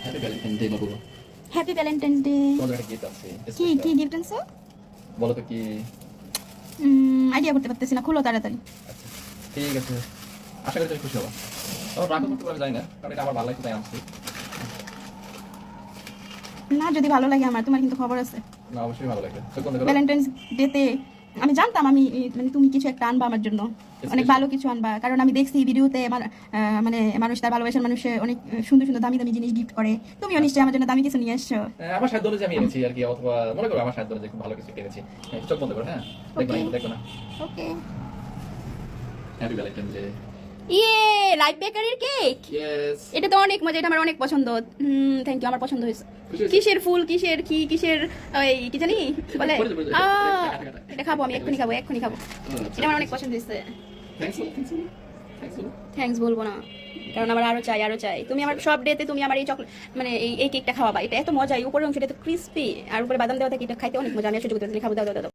Happy Valentine day বাবু। Happy Valentine day. তোমাদের একটা gift আছে। কি কি গিফট আনছো? বলো তো কি? আইডিয়া করতে পারতেছি না, খুলো তাড়াতাড়ি। আচ্ছা ঠিক আছে, আশা করি তুমি খুশি হবা। তবে রাখো করতে পারবে জানি না, কারণ এটা আমার ভালো লাগছে তাই আনছি। না যদি ভালো লাগে আমার, তোমার কিন্তু খবর আছে। না অবশ্যই ভালো লাগবে। তো কোন দেখো ভ্যালেন্টাইন্স ডেতে আমি জানতাম আমি মানে তুমি কিছু একটা আনবা আমার জন্য, অনেক ভালো কিছু আনবা, কারণ আমি দেখছি ভিডিওতে আমার মানে মানুষ তার ভালোবাসার মানুষে অনেক সুন্দর সুন্দর দামি দামি জিনিস গিফট করে। তুমিও নিশ্চয়ই আমার জন্য দামি কিছু নিয়ে এসছো। আমার সাধ্য অনুযায়ী আমি এনেছি আর কি, অথবা মনে করো আমার সাধ্য অনুযায়ী খুব ভালো কিছু কিনেছি। চোখ বন্ধ করো, হ্যাঁ দেখো না, দেখো না। ওকে। Happy Valentine day. ইয়ে, লাইফ বেকারির কেক। ইয়েস। এটা তো অনেক মজা, এটা আমার অনেক পছন্দ। থ্যাংক ইউ, আমার পছন্দ হয়েছে। খুশি হয়েছে? কিসের ফুল, কিসের কি, কিসের ওই কি জানি কি বলে, পরে যাবো। এটা খাবো আমি, এক্ষুনি খাবো, এক্ষুনি খাবো। এটা আমার অনেক পছন্দ হয়েছে। থ্যাঙ্কস বলো, থ্যাঙ্কস বলো, থ্যাঙ্কস বলো। থ্যাঙ্কস বলবো না, কারণ আমার আরো চাই, আরো চাই। তুমি আমার সব ডেতে তুমি আমার এই চকলেট মানে এই কেকটা খাওয়াবা। এটা এত মজা, এই উপরের অংশটা এত ক্রিস্পি, আর উপরে বাদাম দেওয়া থাকে, এটা খাইতে অনেক মজা। আমি আর সহ্য করতে পারছি না, খাবো, দাও দাও দাও।